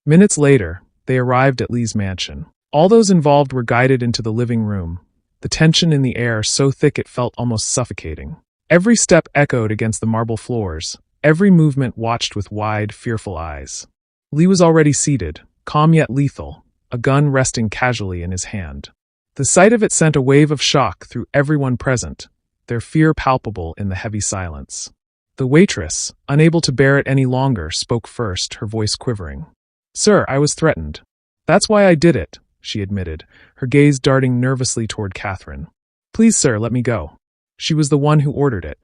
Minutes later, they arrived at Lee's mansion. All those involved were guided into the living room, the tension in the air so thick it felt almost suffocating. Every step echoed against the marble floors, every movement watched with wide, fearful eyes. Lee was already seated, calm yet lethal, a gun resting casually in his hand. The sight of it sent a wave of shock through everyone present, their fear palpable in the heavy silence. The waitress, unable to bear it any longer, spoke first, her voice quivering. "Sir, I was threatened. That's why I did it," she admitted, her gaze darting nervously toward Catherine. "Please, sir, let me go." She was the one who ordered it.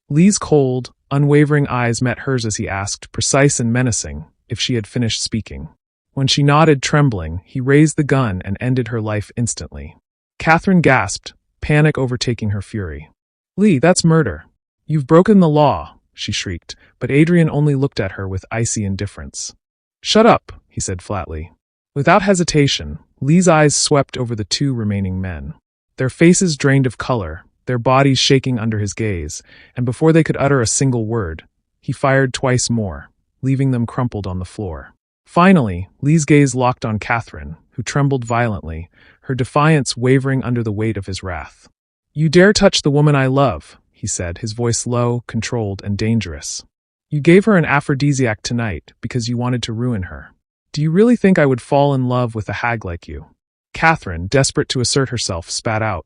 Lee's cold, unwavering eyes met hers as he asked, precise and menacing, if she had finished speaking. When she nodded, trembling, he raised the gun and ended her life instantly. Catherine gasped, panic overtaking her fury. "Lee, that's murder. You've broken the law," she shrieked, but Adrian only looked at her with icy indifference. "Shut up," he said flatly. Without hesitation, Lee's eyes swept over the two remaining men. Their faces drained of color, their bodies shaking under his gaze, and before they could utter a single word, he fired twice more, leaving them crumpled on the floor. Finally, Lee's gaze locked on Catherine, who trembled violently, her defiance wavering under the weight of his wrath. "You dare touch the woman I love," he said, his voice low, controlled, and dangerous. "You gave her an aphrodisiac tonight because you wanted to ruin her. Do you really think I would fall in love with a hag like you?" Catherine, desperate to assert herself, spat out.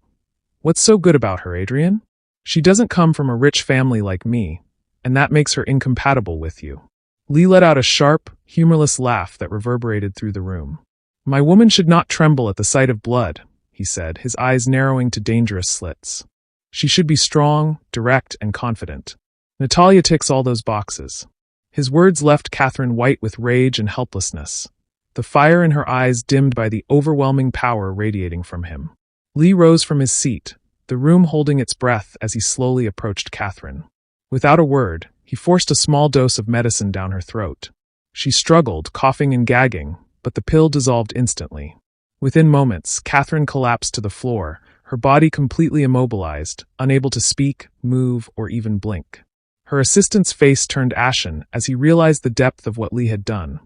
"What's so good about her, Adrian? She doesn't come from a rich family like me, and that makes her incompatible with you." Lee let out a sharp, humorless laugh that reverberated through the room. "My woman should not tremble at the sight of blood," he said, his eyes narrowing to dangerous slits. "She should be strong, direct, and confident. Natalia ticks all those boxes." His words left Catherine white with rage and helplessness, the fire in her eyes dimmed by the overwhelming power radiating from him. Lee rose from his seat, the room holding its breath as he slowly approached Catherine. Without a word, he forced a small dose of medicine down her throat. She struggled, coughing and gagging, but the pill dissolved instantly. Within moments, Catherine collapsed to the floor, her body completely immobilized, unable to speak, move, or even blink. Her assistant's face turned ashen as he realized the depth of what Lee had done.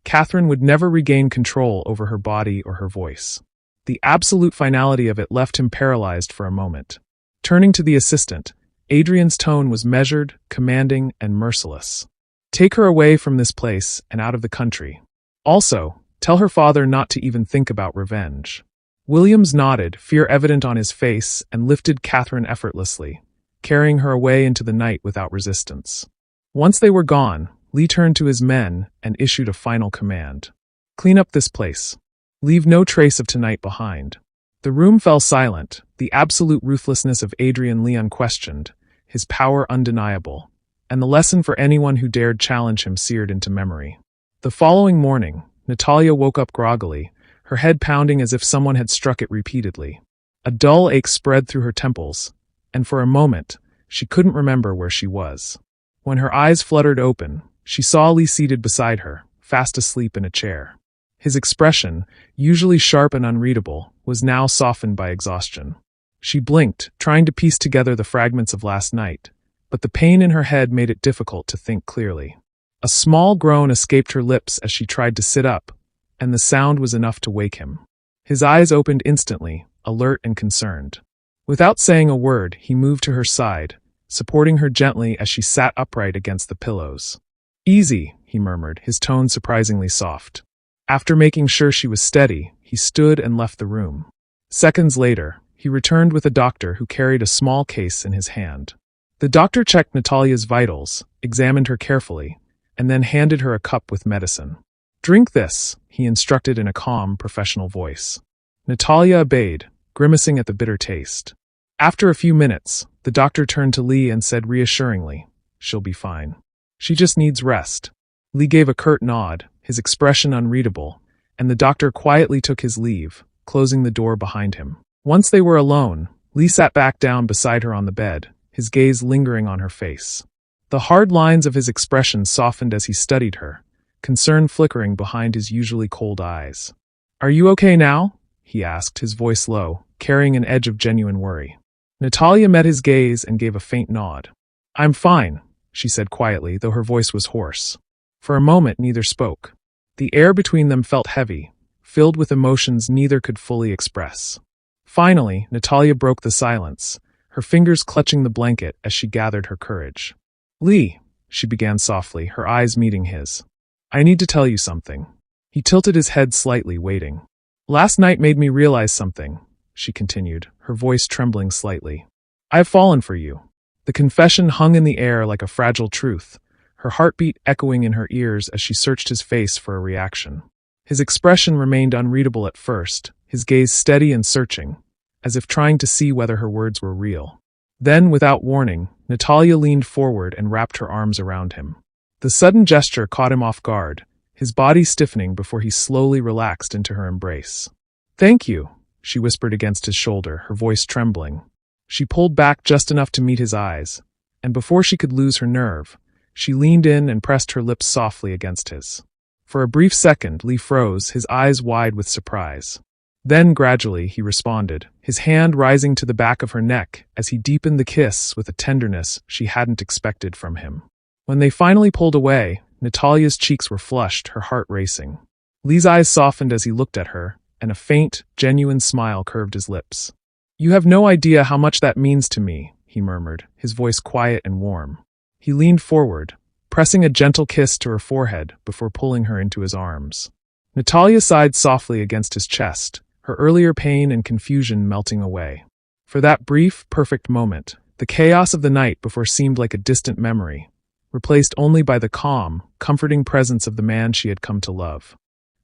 Catherine would never regain control over her body or her voice. The absolute finality of it left him paralyzed for a moment. Turning to the assistant, Adrian's tone was measured, commanding, and merciless. "Take her away from this place and out of the country. Also, tell her father not to even think about revenge." Williams nodded, fear evident on his face, and lifted Catherine effortlessly, carrying her away into the night without resistance. Once they were gone, Lee turned to his men and issued a final command. "Clean up this place. Leave no trace of tonight behind." The room fell silent, the absolute ruthlessness of Adrian Lee unquestioned, his power undeniable, and the lesson for anyone who dared challenge him seared into memory. The following morning, Natalia woke up groggily, her head pounding as if someone had struck it repeatedly. A dull ache spread through her temples, and for a moment, she couldn't remember where she was. When her eyes fluttered open, she saw Lee seated beside her, fast asleep in a chair. His expression, usually sharp and unreadable, was now softened by exhaustion. She blinked, trying to piece together the fragments of last night, but the pain in her head made it difficult to think clearly. A small groan escaped her lips as she tried to sit up, and the sound was enough to wake him. His eyes opened instantly, alert and concerned. Without saying a word, he moved to her side, supporting her gently as she sat upright against the pillows. "Easy," he murmured, his tone surprisingly soft. After making sure she was steady, he stood and left the room. Seconds later, he returned with a doctor who carried a small case in his hand. The doctor checked Natalia's vitals, examined her carefully, and then handed her a cup with medicine. "Drink this," he instructed in a calm, professional voice. Natalia obeyed, grimacing at the bitter taste. After a few minutes, the doctor turned to Lee and said reassuringly, "She'll be fine. She just needs rest." Lee gave a curt nod, his expression unreadable, and the doctor quietly took his leave, closing the door behind him. Once they were alone, Lee sat back down beside her on the bed, his gaze lingering on her face. The hard lines of his expression softened as he studied her, concern flickering behind his usually cold eyes. "Are you okay now?" he asked, his voice low, carrying an edge of genuine worry. Natalia met his gaze and gave a faint nod. "I'm fine," she said quietly, though her voice was hoarse. For a moment neither spoke. The air between them felt heavy, filled with emotions neither could fully express. Finally, Natalia broke the silence, her fingers clutching the blanket as she gathered her courage. "Lee," she began softly, her eyes meeting his. "I need to tell you something." He tilted his head slightly, waiting. "Last night made me realize something," she continued, her voice trembling slightly. "I have fallen for you." The confession hung in the air like a fragile truth, her heartbeat echoing in her ears as she searched his face for a reaction. His expression remained unreadable at first, his gaze steady and searching, as if trying to see whether her words were real. Then, without warning, Natalia leaned forward and wrapped her arms around him. The sudden gesture caught him off guard, his body stiffening before he slowly relaxed into her embrace. "Thank you," she whispered against his shoulder, her voice trembling. She pulled back just enough to meet his eyes, and before she could lose her nerve, she leaned in and pressed her lips softly against his. For a brief second, Lee froze, his eyes wide with surprise. Then, gradually, he responded, his hand rising to the back of her neck as he deepened the kiss with a tenderness she hadn't expected from him. When they finally pulled away, Natalia's cheeks were flushed, her heart racing. Lee's eyes softened as he looked at her, and a faint, genuine smile curved his lips. "You have no idea how much that means to me," he murmured, his voice quiet and warm. He leaned forward, pressing a gentle kiss to her forehead before pulling her into his arms. Natalia sighed softly against his chest, her earlier pain and confusion melting away. For that brief, perfect moment, the chaos of the night before seemed like a distant memory, replaced only by the calm, comforting presence of the man she had come to love.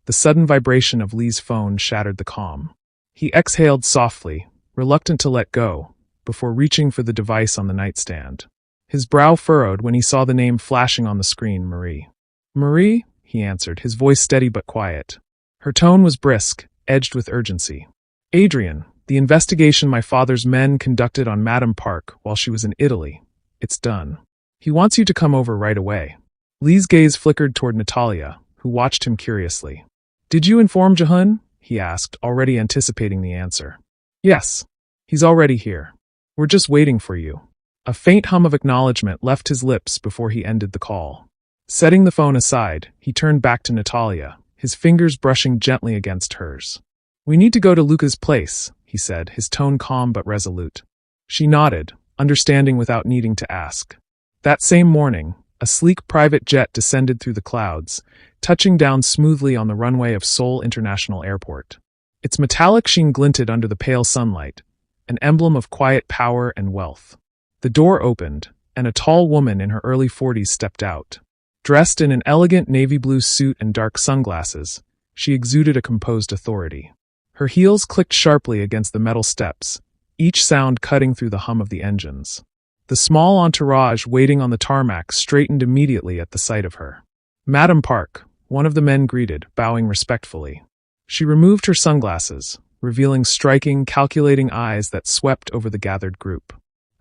The sudden vibration of Lee's phone shattered the calm. He exhaled softly, reluctant to let go, before reaching for the device on the nightstand. His brow furrowed when he saw the name flashing on the screen, Marie. "Marie?" he answered, his voice steady but quiet. Her tone was brisk, edged with urgency. "Adrian, the investigation my father's men conducted on Madame Park while she was in Italy. It's done. He wants you to come over right away." Lee's gaze flickered toward Natalia, who watched him curiously. "Did you inform Jihoon?" he asked, already anticipating the answer. "Yes. He's already here. We're just waiting for you." A faint hum of acknowledgement left his lips before he ended the call. Setting the phone aside, he turned back to Natalia, his fingers brushing gently against hers. "We need to go to Luca's place," he said, his tone calm but resolute. She nodded, understanding without needing to ask. That same morning, a sleek private jet descended through the clouds, touching down smoothly on the runway of Seoul International Airport. Its metallic sheen glinted under the pale sunlight, an emblem of quiet power and wealth. The door opened, and a tall woman in her early 40s stepped out. Dressed in an elegant navy blue suit and dark sunglasses, she exuded a composed authority. Her heels clicked sharply against the metal steps, each sound cutting through the hum of the engines. The small entourage waiting on the tarmac straightened immediately at the sight of her. "Madame Park," one of the men greeted, bowing respectfully. She removed her sunglasses, revealing striking, calculating eyes that swept over the gathered group.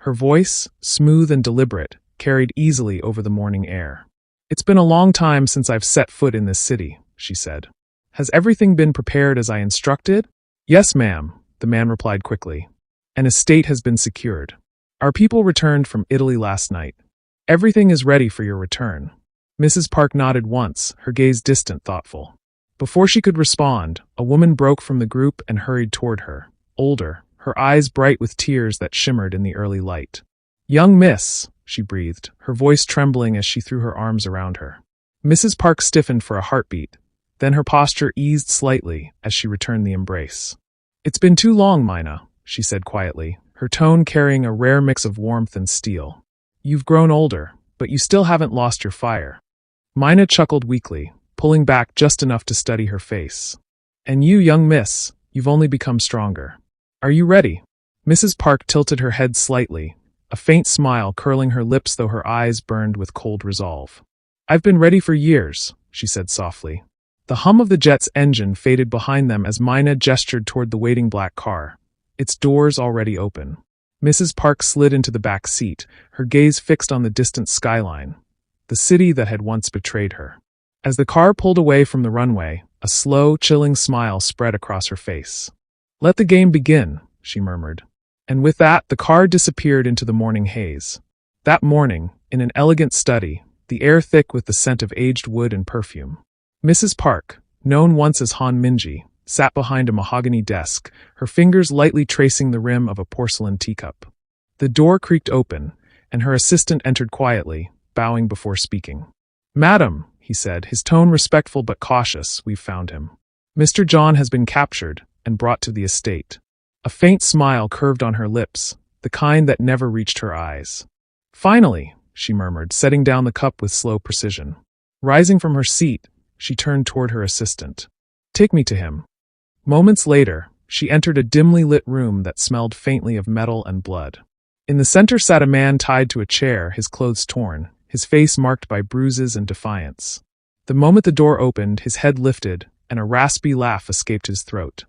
Her voice, smooth and deliberate, carried easily over the morning air. "It's been a long time since I've set foot in this city," she said. "Has everything been prepared as I instructed?" "Yes, ma'am," the man replied quickly. "An estate has been secured. Our people returned from Italy last night. Everything is ready for your return." Mrs. Park nodded once, her gaze distant, thoughtful. Before she could respond, a woman broke from the group and hurried toward her, older, her eyes bright with tears that shimmered in the early light. "Young miss," she breathed, her voice trembling as she threw her arms around her. Mrs. Park stiffened for a heartbeat, then her posture eased slightly as she returned the embrace. "It's been too long, Mina," she said quietly, her tone carrying a rare mix of warmth and steel. "You've grown older, but you still haven't lost your fire." Mina chuckled weakly, pulling back just enough to study her face. "And you, young miss, you've only become stronger. Are you ready?" Mrs. Park tilted her head slightly, a faint smile curling her lips though her eyes burned with cold resolve. "I've been ready for years," she said softly. The hum of the jet's engine faded behind them as Mina gestured toward the waiting black car, its doors already open. Mrs. Park slid into the back seat, her gaze fixed on the distant skyline, the city that had once betrayed her. As the car pulled away from the runway, a slow, chilling smile spread across her face. "Let the game begin," she murmured. And with that, the car disappeared into the morning haze. That morning, in an elegant study, the air thick with the scent of aged wood and perfume. Mrs. Park, known once as Han Minji, sat behind a mahogany desk, her fingers lightly tracing the rim of a porcelain teacup. The door creaked open, and her assistant entered quietly, bowing before speaking. "Madam," he said, his tone respectful but cautious, "we've found him. Mr. John has been captured and brought to the estate." A faint smile curved on her lips, the kind that never reached her eyes. "Finally," she murmured, setting down the cup with slow precision. Rising from her seat, she turned toward her assistant. "Take me to him." Moments later, she entered a dimly lit room that smelled faintly of metal and blood. In the center sat a man tied to a chair, his clothes torn, his face marked by bruises and defiance. The moment the door opened, his head lifted, and a raspy laugh escaped his throat.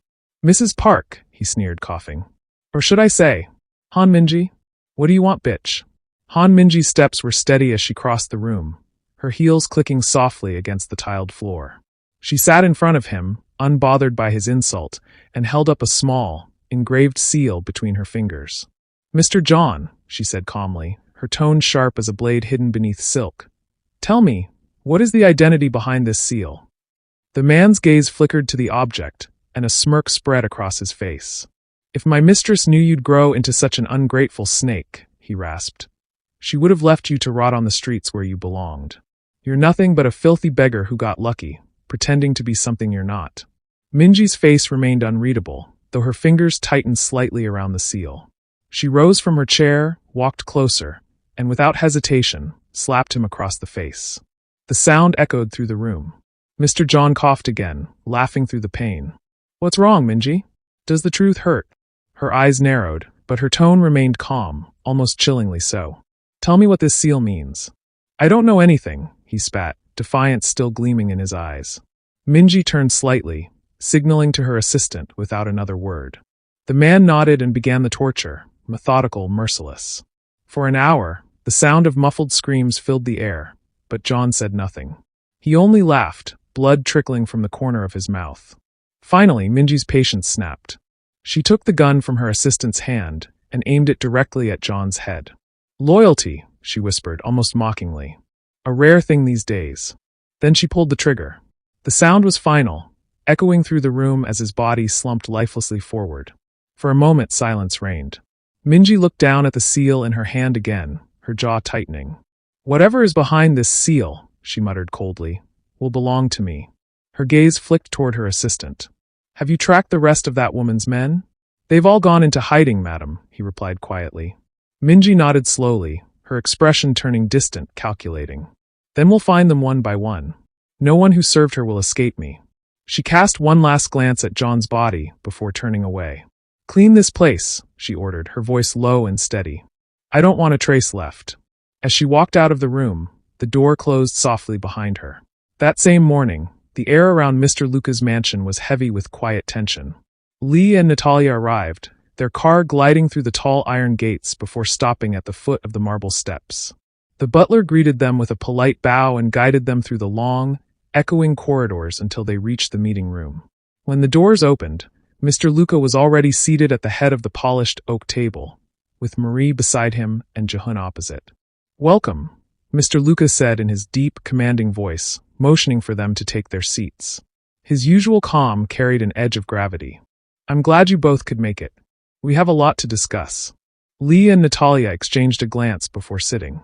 "Mrs. Park," he sneered, coughing. "Or should I say, Han Minji? What do you want, bitch?" Han Minji's steps were steady as she crossed the room, her heels clicking softly against the tiled floor. She sat in front of him, unbothered by his insult, and held up a small, engraved seal between her fingers. "Mr. John," she said calmly, her tone sharp as a blade hidden beneath silk. "Tell me, what is the identity behind this seal?" The man's gaze flickered to the object, and a smirk spread across his face. "If my mistress knew you'd grow into such an ungrateful snake," he rasped, "she would have left you to rot on the streets where you belonged. You're nothing but a filthy beggar who got lucky, pretending to be something you're not." Minji's face remained unreadable, though her fingers tightened slightly around the seal. She rose from her chair, walked closer, and without hesitation, slapped him across the face. The sound echoed through the room. Mr. John coughed again, laughing through the pain. "What's wrong, Minji? Does the truth hurt?" Her eyes narrowed, but her tone remained calm, almost chillingly so. "Tell me what this seal means." "I don't know anything," he spat, defiance still gleaming in his eyes. Minji turned slightly, signaling to her assistant without another word. The man nodded and began the torture, methodical, merciless. For an hour, the sound of muffled screams filled the air, but John said nothing. He only laughed, blood trickling from the corner of his mouth. Finally, Minji's patience snapped. She took the gun from her assistant's hand and aimed it directly at John's head. "Loyalty," she whispered, almost mockingly. "A rare thing these days." Then she pulled the trigger. The sound was final, echoing through the room as his body slumped lifelessly forward. For a moment, silence reigned. Minji looked down at the seal in her hand again, her jaw tightening. "Whatever is behind this seal," she muttered coldly, "will belong to me." Her gaze flicked toward her assistant. "Have you tracked the rest of that woman's men?" "They've all gone into hiding, madam," he replied quietly. Minji nodded slowly, her expression turning distant, calculating. "Then we'll find them one by one. No one who served her will escape me." She cast one last glance at John's body before turning away. "Clean this place," she ordered, her voice low and steady. "I don't want a trace left." As she walked out of the room, the door closed softly behind her. That same morning, the air around Mr. Luca's mansion was heavy with quiet tension. Lee and Natalia arrived, their car gliding through the tall iron gates before stopping at the foot of the marble steps. The butler greeted them with a polite bow and guided them through the long, echoing corridors until they reached the meeting room. When the doors opened, Mr. Luca was already seated at the head of the polished oak table, with Marie beside him and Jihoon opposite. "Welcome," Mr. Luca said in his deep, commanding voice, motioning for them to take their seats. His usual calm carried an edge of gravity. "I'm glad you both could make it. We have a lot to discuss." Lee and Natalia exchanged a glance before sitting.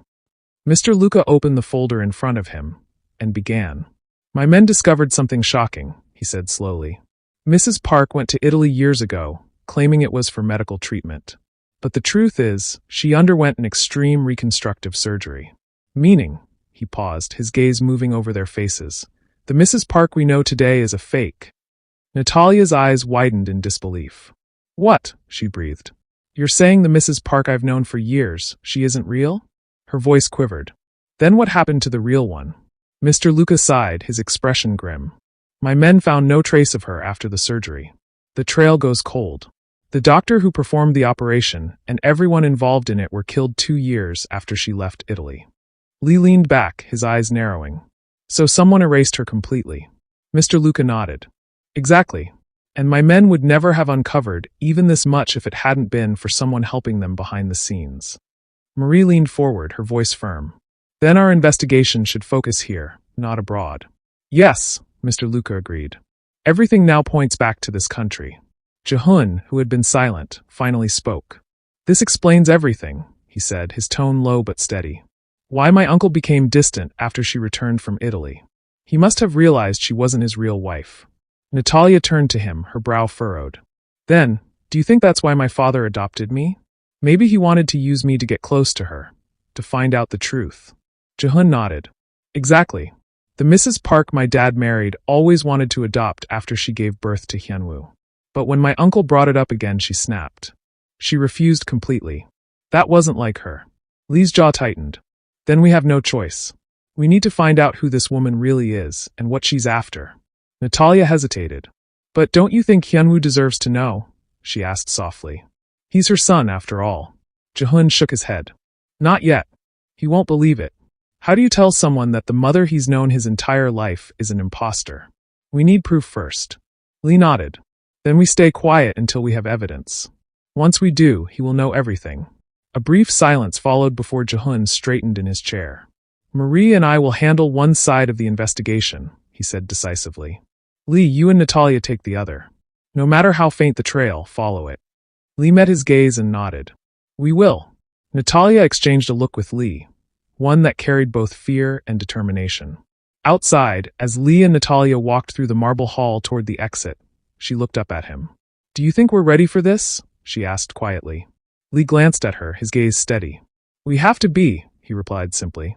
Mr. Luca opened the folder in front of him and began. "My men discovered something shocking," he said slowly. "Mrs. Park went to Italy years ago, claiming it was for medical treatment. But the truth is, she underwent an extreme reconstructive surgery. Meaning," he paused, his gaze moving over their faces, "the Mrs. Park we know today is a fake." Natalia's eyes widened in disbelief. "What?" she breathed. "You're saying the Mrs. Park I've known for years, she isn't real?" Her voice quivered. "Then what happened to the real one?" Mr. Luca sighed, his expression grim. "My men found no trace of her after the surgery. The trail goes cold. The doctor who performed the operation and everyone involved in it were killed 2 years after she left Italy." Lee leaned back, his eyes narrowing. "So someone erased her completely." Mr. Luca nodded. "Exactly. And my men would never have uncovered even this much if it hadn't been for someone helping them behind the scenes." Marie leaned forward, her voice firm. "Then our investigation should focus here, not abroad." "Yes," Mr. Luca agreed. Everything now points back to this country. Jihoon, who had been silent, finally spoke. This explains everything, he said, his tone low but steady. Why my uncle became distant after she returned from Italy. He must have realized she wasn't his real wife. Natalia turned to him, her brow furrowed. Then, do you think that's why my father adopted me? Maybe he wanted to use me to get close to her, to find out the truth. Jihoon nodded. Exactly. The Mrs. Park my dad married always wanted to adopt after she gave birth to Hyunwoo. But when my uncle brought it up again, she snapped. She refused completely. That wasn't like her. Lee's jaw tightened. Then we have no choice. We need to find out who this woman really is and what she's after. Natalia hesitated. But don't you think Hyunwoo deserves to know? She asked softly. He's her son, after all. Jihoon shook his head. Not yet. He won't believe it. How do you tell someone that the mother he's known his entire life is an imposter? We need proof first. Lee nodded. Then we stay quiet until we have evidence. Once we do, he will know everything. A brief silence followed before Jihoon straightened in his chair. Marie and I will handle one side of the investigation, he said decisively. Lee, you and Natalia take the other. No matter how faint the trail, follow it. Lee met his gaze and nodded. We will. Natalia exchanged a look with Lee, one that carried both fear and determination. Outside, as Lee and Natalia walked through the marble hall toward the exit, she looked up at him. Do you think we're ready for this? She asked quietly. Lee glanced at her, his gaze steady. We have to be, he replied simply.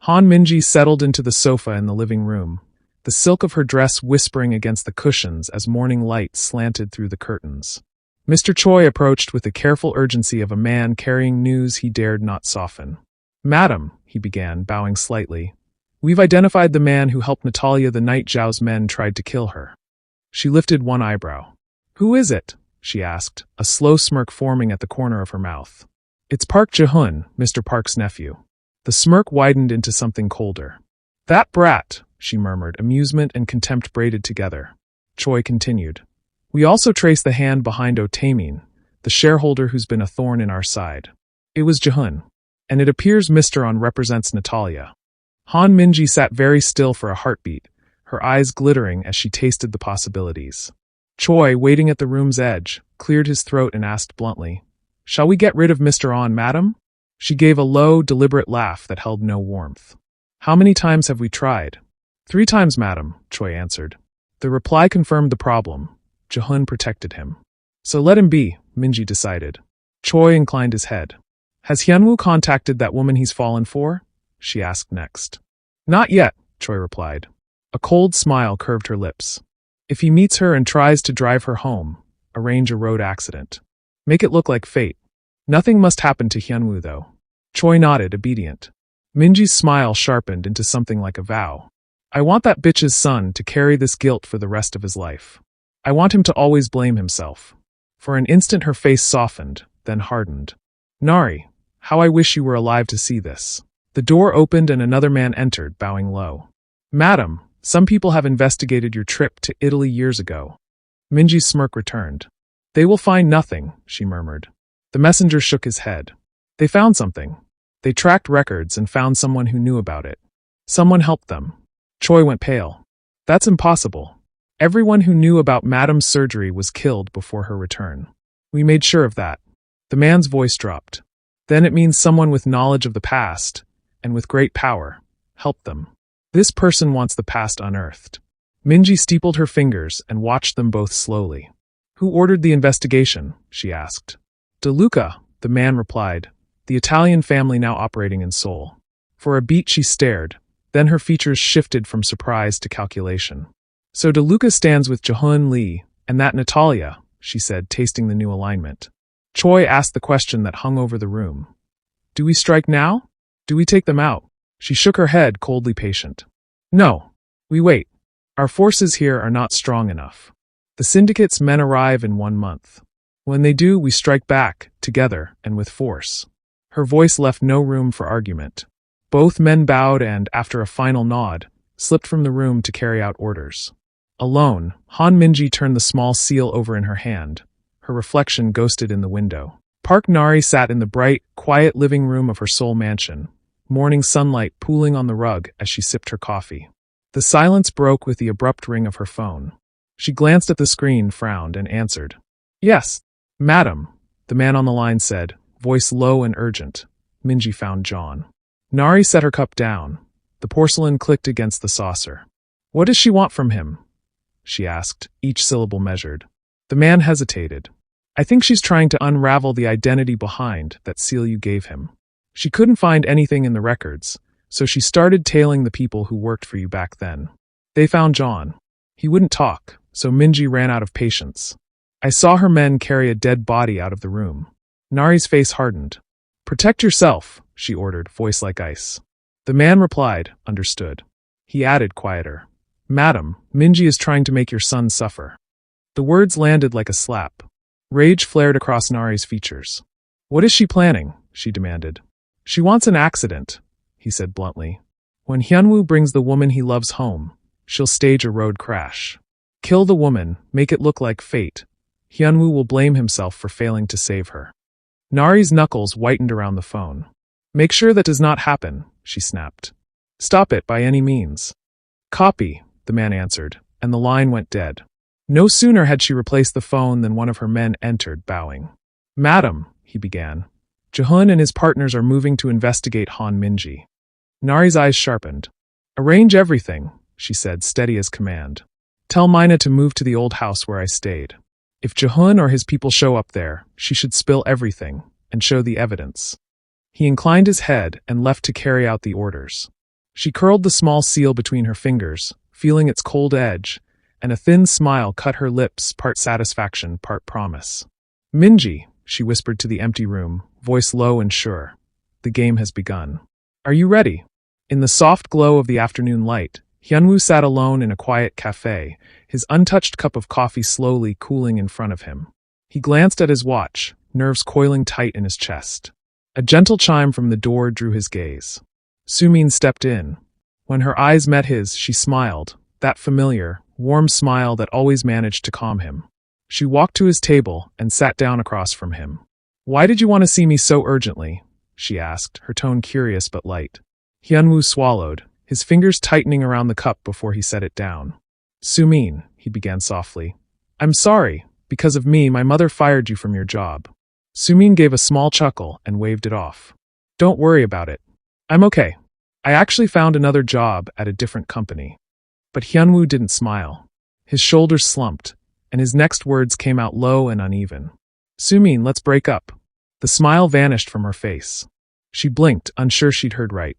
Han Minji settled into the sofa in the living room, the silk of her dress whispering against the cushions as morning light slanted through the curtains. Mr. Choi approached with the careful urgency of a man carrying news he dared not soften. Madam, he began, bowing slightly, we've identified the man who helped Natalia the night Zhao's men tried to kill her. She lifted one eyebrow. Who is it? She asked, a slow smirk forming at the corner of her mouth. It's Park Jihoon, Mr. Park's nephew. The smirk widened into something colder. That brat, she murmured, amusement and contempt braided together. Choi continued. We also trace the hand behind Otamin, the shareholder who's been a thorn in our side. It was Jihoon. And it appears Mr. On represents Natalia. Han Minji sat very still for a heartbeat, her eyes glittering as she tasted the possibilities. Choi, waiting at the room's edge, cleared his throat and asked bluntly, Shall we get rid of Mr. On, madam? She gave a low, deliberate laugh that held no warmth. How many times have we tried? 3 times, madam, Choi answered. The reply confirmed the problem. Jihoon protected him. So let him be, Minji decided. Choi inclined his head. Has Hyunwoo contacted that woman he's fallen for? She asked next. Not yet, Choi replied. A cold smile curved her lips. If he meets her and tries to drive her home, arrange a road accident. Make it look like fate. Nothing must happen to Hyunwoo, though. Choi nodded, obedient. Minji's smile sharpened into something like a vow. I want that bitch's son to carry this guilt for the rest of his life. I want him to always blame himself. For an instant her face softened, then hardened. Nari, how I wish you were alive to see this. The door opened and another man entered, bowing low. Madam, some people have investigated your trip to Italy years ago. Minji's smirk returned. They will find nothing, she murmured. The messenger shook his head. They found something. They tracked records and found someone who knew about it. Someone helped them. Choi went pale. That's impossible. Everyone who knew about Madam's surgery was killed before her return. We made sure of that. The man's voice dropped. Then it means someone with knowledge of the past, and with great power, helped them. This person wants the past unearthed. Minji steepled her fingers and watched them both slowly. Who ordered the investigation? She asked. De Luca, the man replied, the Italian family now operating in Seoul. For a beat she stared, then her features shifted from surprise to calculation. So De Luca stands with Jihoon Lee, and that Natalia, she said, tasting the new alignment. Choi asked the question that hung over the room. Do we strike now? Do we take them out? She shook her head, coldly patient. No. We wait. Our forces here are not strong enough. The syndicate's men arrive in 1 month. When they do, we strike back, together, and with force. Her voice left no room for argument. Both men bowed and, after a final nod, slipped from the room to carry out orders. Alone, Han Minji turned the small seal over in her hand. Her reflection ghosted in the window. Park Nari sat in the bright, quiet living room of her Seoul mansion, morning sunlight pooling on the rug as she sipped her coffee. The The silence broke with the abrupt ring of her phone. She glanced at the screen, frowned, and answered. Yes, madam, the man on the line said, voice low and urgent. Minji found John. Nari set her cup down. The porcelain clicked against the saucer. What does she want from him? She asked, each syllable measured. The man hesitated. I think she's trying to unravel the identity behind that seal you gave him. She couldn't find anything in the records, so she started tailing the people who worked for you back then. They found John. He wouldn't talk, so Minji ran out of patience. I saw her men carry a dead body out of the room. Nari's face hardened. Protect yourself, she ordered, voice like ice. The man replied, understood. He added, quieter. Madam, Minji is trying to make your son suffer. The words landed like a slap. Rage flared across Nari's features. What is she planning? She demanded. She wants an accident, he said bluntly. When Hyunwoo brings the woman he loves home, she'll stage a road crash. Kill the woman, make it look like fate. Hyunwoo will blame himself for failing to save her. Nari's knuckles whitened around the phone. Make sure that does not happen, she snapped. Stop it by any means. Copy, the man answered, and the line went dead. No sooner had she replaced the phone than one of her men entered, bowing. Madam, he began. Jihoon and his partners are moving to investigate Han Minji. Nari's eyes sharpened. Arrange everything, she said, steady as command. Tell Mina to move to the old house where I stayed. If Jihoon or his people show up there, she should spill everything and show the evidence. He inclined his head and left to carry out the orders. She curled the small seal between her fingers, feeling its cold edge, and a thin smile cut her lips, part satisfaction, part promise. Minji, she whispered to the empty room, voice low and sure. The game has begun. Are you ready? In the soft glow of the afternoon light, Hyunwoo sat alone in a quiet cafe, his untouched cup of coffee slowly cooling in front of him. He glanced at his watch, nerves coiling tight in his chest. A gentle chime from the door drew his gaze. Sumin stepped in. When her eyes met his, she smiled, that familiar, warm smile that always managed to calm him. She walked to his table and sat down across from him. Why did you want to see me so urgently? She asked, her tone curious but light. Hyunwoo swallowed, his fingers tightening around the cup before he set it down. Sumin, he began softly. I'm sorry. Because of me, my mother fired you from your job. Sumin gave a small chuckle and waved it off. Don't worry about it. I'm okay. I actually found another job at a different company. But Hyunwoo didn't smile. His shoulders slumped, and his next words came out low and uneven. Sumin, let's break up. The smile vanished from her face. She blinked, unsure she'd heard right.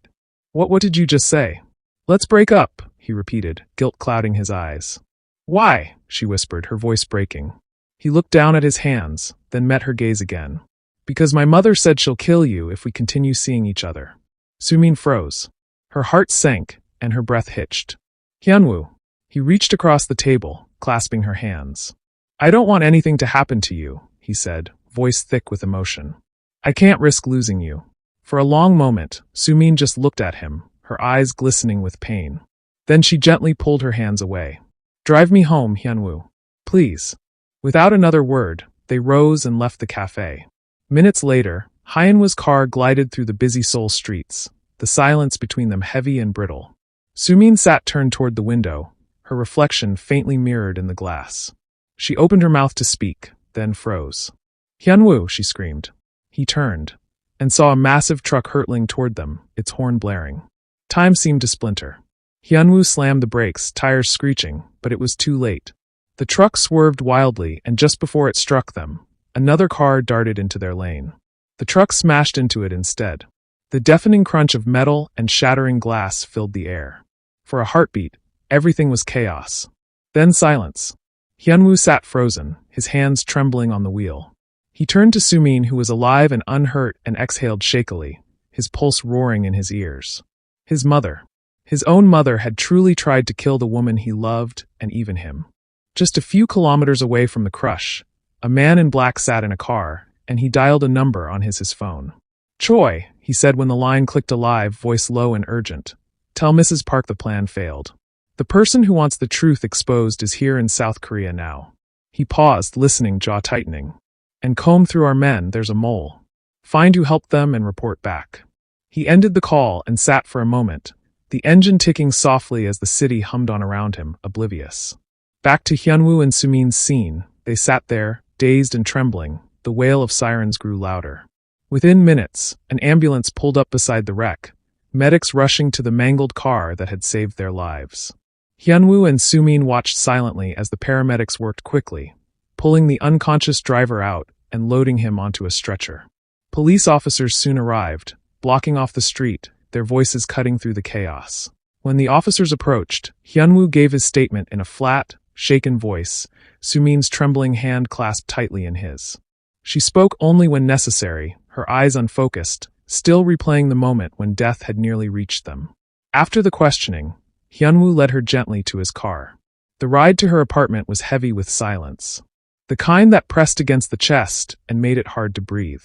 What did you just say? Let's break up, he repeated, guilt clouding his eyes. Why? She whispered, her voice breaking. He looked down at his hands, then met her gaze again. Because my mother said she'll kill you if we continue seeing each other. Sumin froze. Her heart sank, and her breath hitched. Hyunwoo. He reached across the table, clasping her hands. I don't want anything to happen to you, he said, voice thick with emotion. I can't risk losing you. For a long moment, Sumin just looked at him, her eyes glistening with pain. Then she gently pulled her hands away. Drive me home, Hyunwoo. Please. Without another word, they rose and left the cafe. Minutes later, Hyunwoo's car glided through the busy Seoul streets, the silence between them heavy and brittle. Sumin sat turned toward the window, her reflection faintly mirrored in the glass. She opened her mouth to speak, then froze. Hyunwoo, she screamed. He turned, and saw a massive truck hurtling toward them, its horn blaring. Time seemed to splinter. Hyunwoo slammed the brakes, tires screeching, but it was too late. The truck swerved wildly, and just before it struck them, another car darted into their lane. The truck smashed into it instead. The deafening crunch of metal and shattering glass filled the air. For a heartbeat, everything was chaos. Then silence. Hyunwoo sat frozen, his hands trembling on the wheel. He turned to Sumin, who was alive and unhurt, and exhaled shakily, his pulse roaring in his ears. His mother. His own mother had truly tried to kill the woman he loved, and even him. Just a few kilometers away from the crush, a man in black sat in a car, and he dialed a number on his phone. Choi, he said when the line clicked alive, voice low and urgent. Tell Mrs. Park the plan failed. The person who wants the truth exposed is here in South Korea now. He paused, listening, jaw tightening. And comb through our men, there's a mole. Find who helped them and report back. He ended the call and sat for a moment, the engine ticking softly as the city hummed on around him, oblivious. Back to Hyunwoo and Sumin's scene, they sat there, dazed and trembling. The wail of sirens grew louder. Within minutes, an ambulance pulled up beside the wreck, medics rushing to the mangled car that had saved their lives. Hyunwoo and Sumin watched silently as the paramedics worked quickly, pulling the unconscious driver out and loading him onto a stretcher. Police officers soon arrived, blocking off the street, their voices cutting through the chaos. When the officers approached, Hyunwoo gave his statement in a flat, shaken voice, Sumin's trembling hand clasped tightly in his. She spoke only when necessary, her eyes unfocused, still replaying the moment when death had nearly reached them. After the questioning, Hyunwoo led her gently to his car. The ride to her apartment was heavy with silence, the kind that pressed against the chest and made it hard to breathe.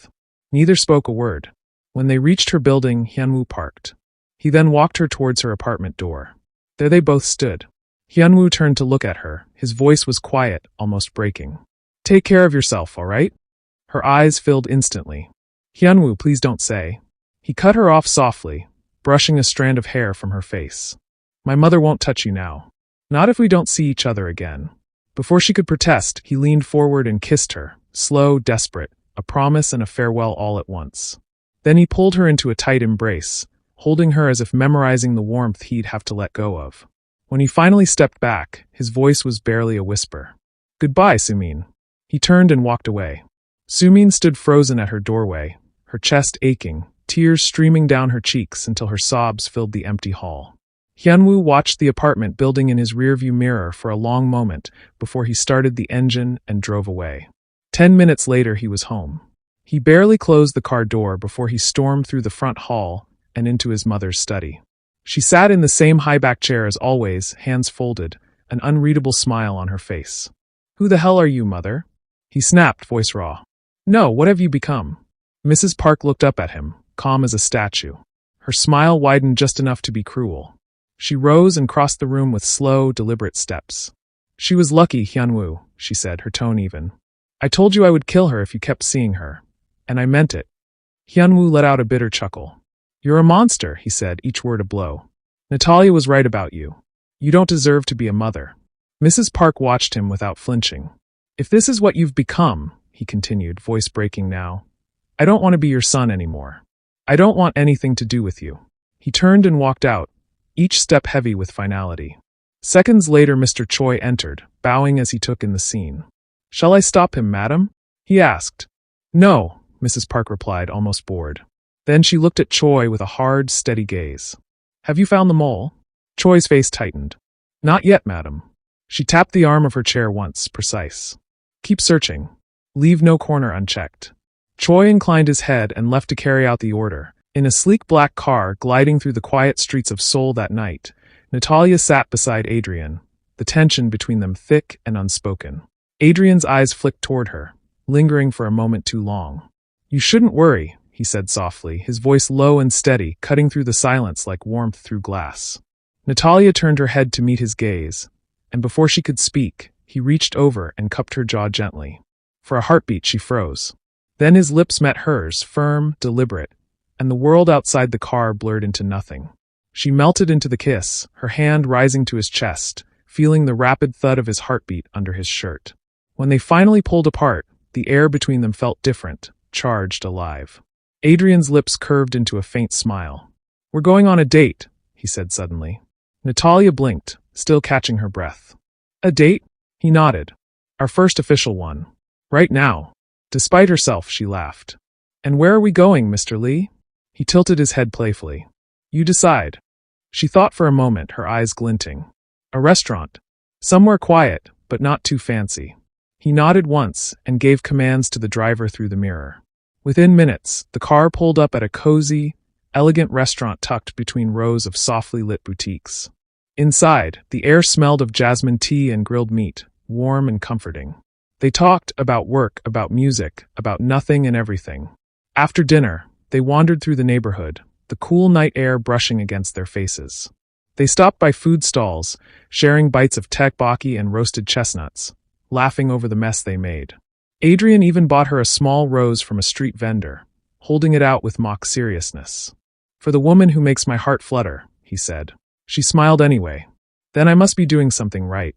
Neither spoke a word. When they reached her building, Hyunwoo parked. He then walked her towards her apartment door. There they both stood. Hyunwoo turned to look at her. His voice was quiet, almost breaking. "Take care of yourself, all right?" Her eyes filled instantly. "Hyunwoo, please don't say." He cut her off softly, brushing a strand of hair from her face. "My mother won't touch you now. Not if we don't see each other again." Before she could protest, he leaned forward and kissed her, slow, desperate, a promise and a farewell all at once. Then he pulled her into a tight embrace, holding her as if memorizing the warmth he'd have to let go of. When he finally stepped back, his voice was barely a whisper. "Goodbye, Sumin." He turned and walked away. Sumin stood frozen at her doorway, her chest aching, tears streaming down her cheeks until her sobs filled the empty hall. Hyunwoo watched the apartment building in his rearview mirror for a long moment before he started the engine and drove away. 10 minutes later he was home. He barely closed the car door before he stormed through the front hall and into his mother's study. She sat in the same high-back chair as always, hands folded, an unreadable smile on her face. "Who the hell are you, Mother?" He snapped, voice raw. "No, what have you become?" Mrs. Park looked up at him, calm as a statue. Her smile widened just enough to be cruel. She rose and crossed the room with slow, deliberate steps. "She was lucky, Hyunwoo," she said, her tone even. "I told you I would kill her if you kept seeing her. And I meant it." Hyunwoo let out a bitter chuckle. "You're a monster," he said, each word a blow. "Natalia was right about you. You don't deserve to be a mother." Mrs. Park watched him without flinching. "If this is what you've become," he continued, voice breaking now, "I don't want to be your son anymore. I don't want anything to do with you." He turned and walked out, each step heavy with finality. Seconds later Mr. Choi entered, bowing as he took in the scene. "Shall I stop him, madam?" he asked. "No," Mrs. Park replied, almost bored. Then she looked at Choi with a hard, steady gaze. "Have you found the mole?" Choi's face tightened. "Not yet, madam." She tapped the arm of her chair once, precise. "Keep searching. Leave no corner unchecked." Choi inclined his head and left to carry out the order. In a sleek black car gliding through the quiet streets of Seoul that night, Natalia sat beside Adrian, the tension between them thick and unspoken. Adrian's eyes flicked toward her, lingering for a moment too long. "You shouldn't worry," he said softly, his voice low and steady, cutting through the silence like warmth through glass. Natalia turned her head to meet his gaze, and before she could speak, he reached over and cupped her jaw gently. For a heartbeat she froze. Then his lips met hers, firm, deliberate, and the world outside the car blurred into nothing. She melted into the kiss, her hand rising to his chest, feeling the rapid thud of his heartbeat under his shirt. When they finally pulled apart, the air between them felt different, charged, alive. Adrian's lips curved into a faint smile. "We're going on a date," he said suddenly. Natalia blinked, still catching her breath. "A date?" He nodded. "Our first official one. Right now." Despite herself, she laughed. "And where are we going, Mr. Lee?" He tilted his head playfully. "You decide." She thought for a moment, her eyes glinting. "A restaurant. Somewhere quiet, but not too fancy." He nodded once and gave commands to the driver through the mirror. Within minutes, the car pulled up at a cozy, elegant restaurant tucked between rows of softly lit boutiques. Inside, the air smelled of jasmine tea and grilled meat, warm and comforting. They talked about work, about music, about nothing and everything. After dinner, they wandered through the neighborhood, the cool night air brushing against their faces. They stopped by food stalls, sharing bites of tteokbokki and roasted chestnuts, laughing over the mess they made. Adrian even bought her a small rose from a street vendor, holding it out with mock seriousness. "For the woman who makes my heart flutter," he he said. She smiled anyway. Then I must be doing something right.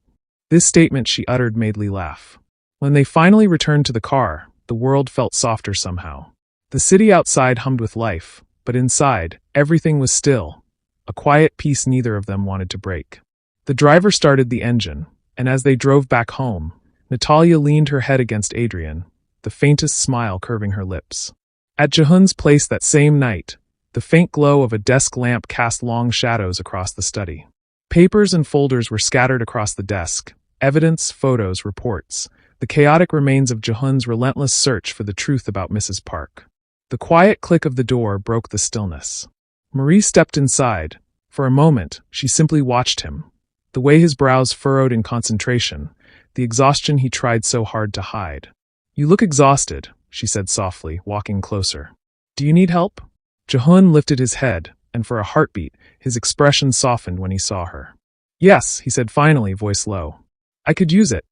This statement she uttered made Lee laugh. When they finally returned to the car, the world felt softer somehow. The city outside hummed with life, but inside, everything was still, a quiet peace neither of them wanted to break. The driver started the engine, and as they drove back home, Natalia leaned her head against Adrian, the faintest smile curving her lips. At Jihoon's place that same night, the faint glow of a desk lamp cast long shadows across the study. Papers and folders were scattered across the desk, evidence, photos, reports, the chaotic remains of Jihoon's relentless search for the truth about Mrs. Park. The quiet click of the door broke the stillness. Marie stepped inside. For a moment, she simply watched him. The way his brows furrowed in concentration, the exhaustion he tried so hard to hide. "You look exhausted," she said softly, walking closer. "Do you need help?" Jihoon lifted his head, and for a heartbeat, his expression softened when he saw her. "Yes," he said finally, voice low. "I could use it."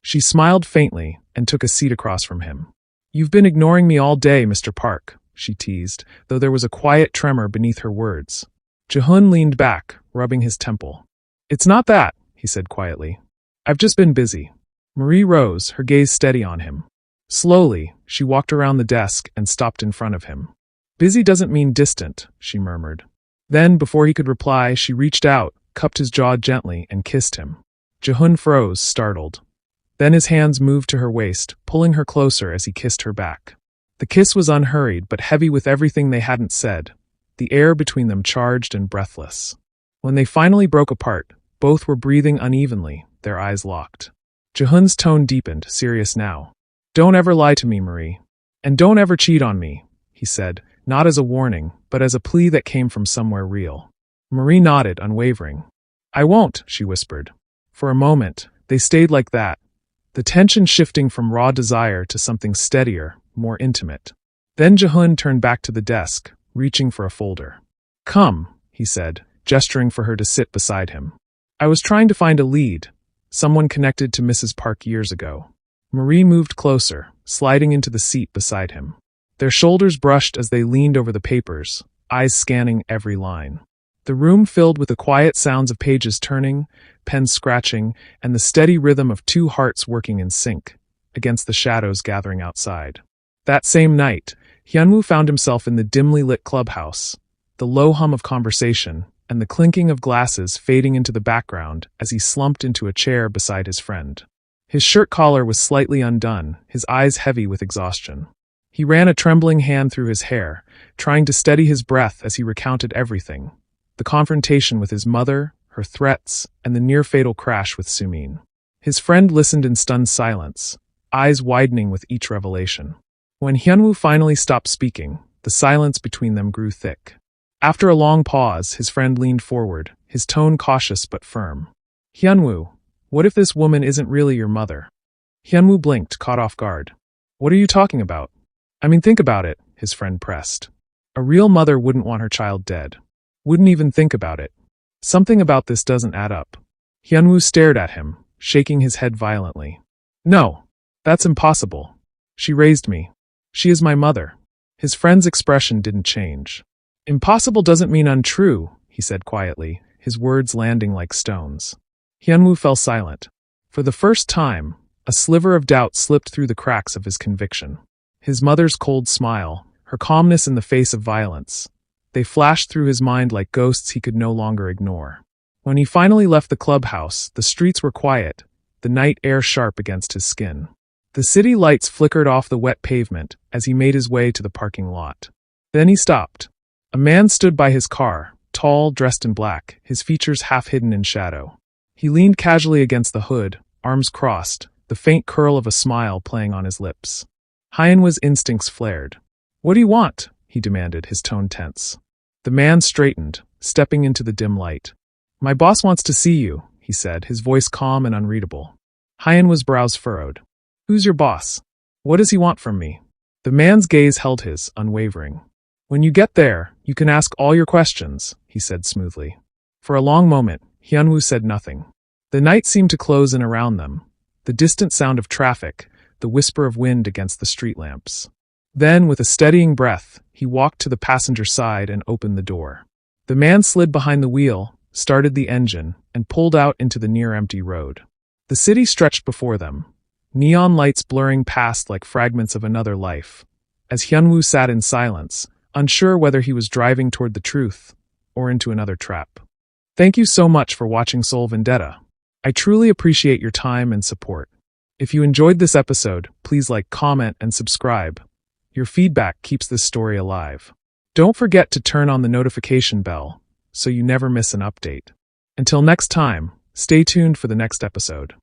She smiled faintly and took a seat across from him. "You've been ignoring me all day, Mr. Park," she teased, though there was a quiet tremor beneath her words. Jihoon leaned back, rubbing his temple. "It's not that," he said quietly. "I've just been busy." Marie rose, her gaze steady on him. Slowly, she walked around the desk and stopped in front of him. "Busy doesn't mean distant," she murmured. Then, before he could reply, she reached out, cupped his jaw gently, and kissed him. Jihoon froze, startled. Then his hands moved to her waist, pulling her closer as he kissed her back. The kiss was unhurried but heavy with everything they hadn't said, the air between them charged and breathless. When they finally broke apart, both were breathing unevenly, their eyes locked. Jihoon's tone deepened, serious now. "Don't ever lie to me, Marie. And don't ever cheat on me," he said, not as a warning, but as a plea that came from somewhere real. Marie nodded, unwavering. "I won't," she whispered. For a moment, they stayed like that, the tension shifting from raw desire to something steadier, more intimate. Then Jihoon turned back to the desk, reaching for a folder. "Come," he said, gesturing for her to sit beside him. "I was trying to find a lead, someone connected to Mrs. Park years ago." Marie moved closer, sliding into the seat beside him. Their shoulders brushed as they leaned over the papers, eyes scanning every line. The room filled with the quiet sounds of pages turning, pens scratching, and the steady rhythm of two hearts working in sync, against the shadows gathering outside. That same night, Hyunwoo found himself in the dimly lit clubhouse, the low hum of conversation, and the clinking of glasses fading into the background as he slumped into a chair beside his friend. His shirt collar was slightly undone, his eyes heavy with exhaustion. He ran a trembling hand through his hair, trying to steady his breath as he recounted everything. The confrontation with his mother, her threats, and the near-fatal crash with Sumin. His friend listened in stunned silence, eyes widening with each revelation. When Hyunwoo finally stopped speaking, the silence between them grew thick. After a long pause, his friend leaned forward, his tone cautious but firm. "Hyunwoo, what if this woman isn't really your mother?" Hyunwoo blinked, caught off guard. "What are you talking about?" "I mean, think about it," his friend pressed. "A real mother wouldn't want her child dead. Wouldn't even think about it. Something about this doesn't add up." Hyunwoo stared at him, shaking his head violently. "No, that's impossible. She raised me. She is my mother." His friend's expression didn't change. "Impossible doesn't mean untrue," he said quietly, his words landing like stones. Hyunwoo fell silent. For the first time, a sliver of doubt slipped through the cracks of his conviction. His mother's cold smile, her calmness in the face of violence, they flashed through his mind like ghosts he could no longer ignore. When he finally left the clubhouse, the streets were quiet, the night air sharp against his skin. The city lights flickered off the wet pavement as he made his way to the parking lot. Then he stopped. A man stood by his car, tall, dressed in black, his features half hidden in shadow. He leaned casually against the hood, arms crossed, the faint curl of a smile playing on his lips. Hyunwoo's instincts flared. "What do you want?" he demanded, his tone tense. The man straightened, stepping into the dim light. "My boss wants to see you," he said, his voice calm and unreadable. Hyunwoo's brows furrowed. "Who's your boss? What does he want from me?" The man's gaze held his, unwavering. "When you get there, you can ask all your questions," he said smoothly. For a long moment, Hyunwoo said nothing. The night seemed to close in around them, the distant sound of traffic, the whisper of wind against the street lamps. Then, with a steadying breath, he walked to the passenger side and opened the door. The man slid behind the wheel, started the engine, and pulled out into the near-empty road. The city stretched before them, neon lights blurring past like fragments of another life, as Hyunwoo sat in silence, unsure whether he was driving toward the truth or into another trap. Thank you so much for watching Seoul Vendetta. I truly appreciate your time and support. If you enjoyed this episode, please like, comment, and subscribe. Your feedback keeps this story alive. Don't forget to turn on the notification bell so you never miss an update. Until next time, stay tuned for the next episode.